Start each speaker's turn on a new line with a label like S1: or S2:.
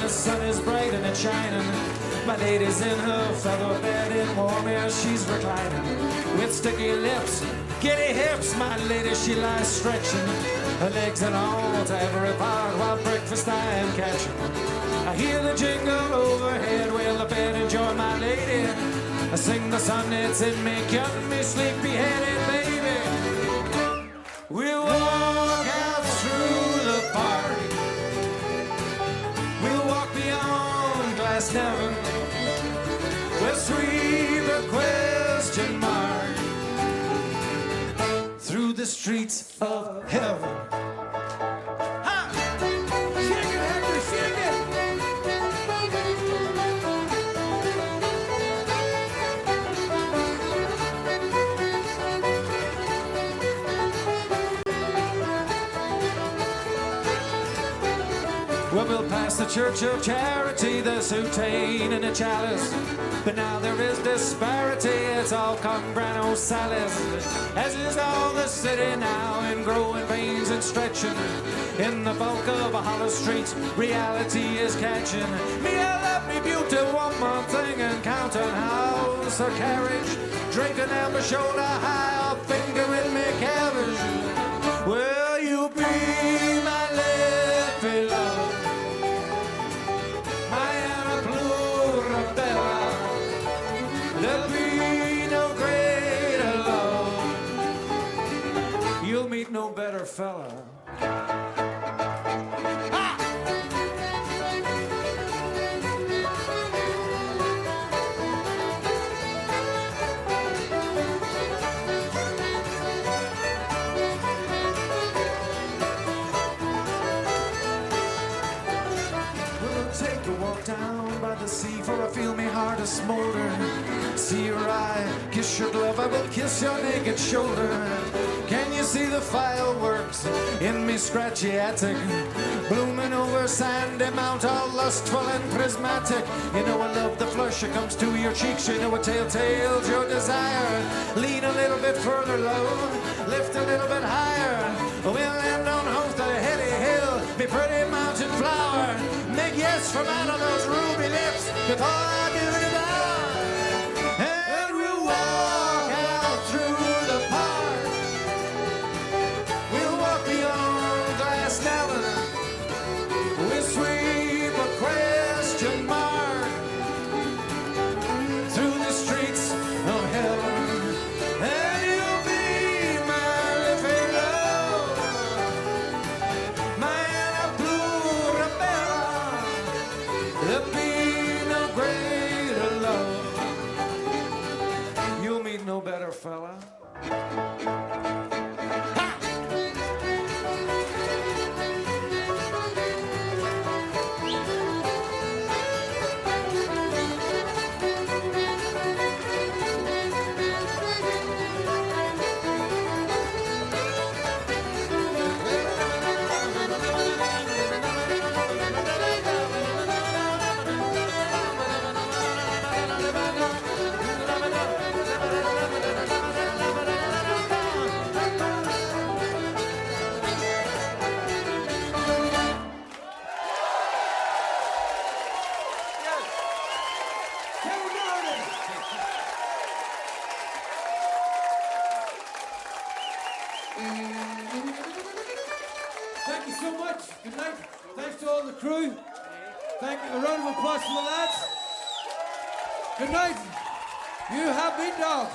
S1: the sun is bright and it's shining. My lady's in her feather bed in warm air, she's reclining. With sticky lips, giddy hips, my lady, she lies stretching. Her legs and all to every part while breakfast I am catching. I hear the jingle overhead, well, I better enjoy my lady. I sing the sonnets in me, cutting me sleepy-headed, baby. We'll walk out through the park. We'll walk beyond Glasnevin. We'll sweep a question mark through the streets of heaven. Ha! Shake it, Hector, shake it! Well, we'll pass the Church of Charity, the soutane and the chalice. But now there is disparity, it's all come grano salis. As is all the city now, in growing pains and stretching. In the bulk of a hollow street, reality is catching. Me, I love me beauty, one more thing, and counting house or carriage. Drinking amber shoulder high, or fingering me cabbage. Will you be my lippy love? There'll be no greater love. You'll meet no better fella. Take a walk down by the sea, for I feel me heart a smolder. See your eye, kiss your glove, I will kiss your naked shoulder. Can you see the fireworks in me scratchy attic? Blooming over sandy mount, all lustful and prismatic. You know I love the flush that comes to your cheeks. You know a telltale's your desire. Lean a little bit further, love, lift a little bit higher. We'll land on host of the heady hill, be pretty mountain flower. Make yes from out of those ruby lips before I do it all. And we'll walk out through the park. We'll walk beyond Glasnevin. We'll sweep a question mark through the streets of heaven. And you'll be my lippy love, my Anna Blue Rebella. There'll be no greater love. You'll meet no better fella. Thank you so much. Good night. Thanks to all the crew. Thank you. A round of applause for the lads. Good night. You have been dog.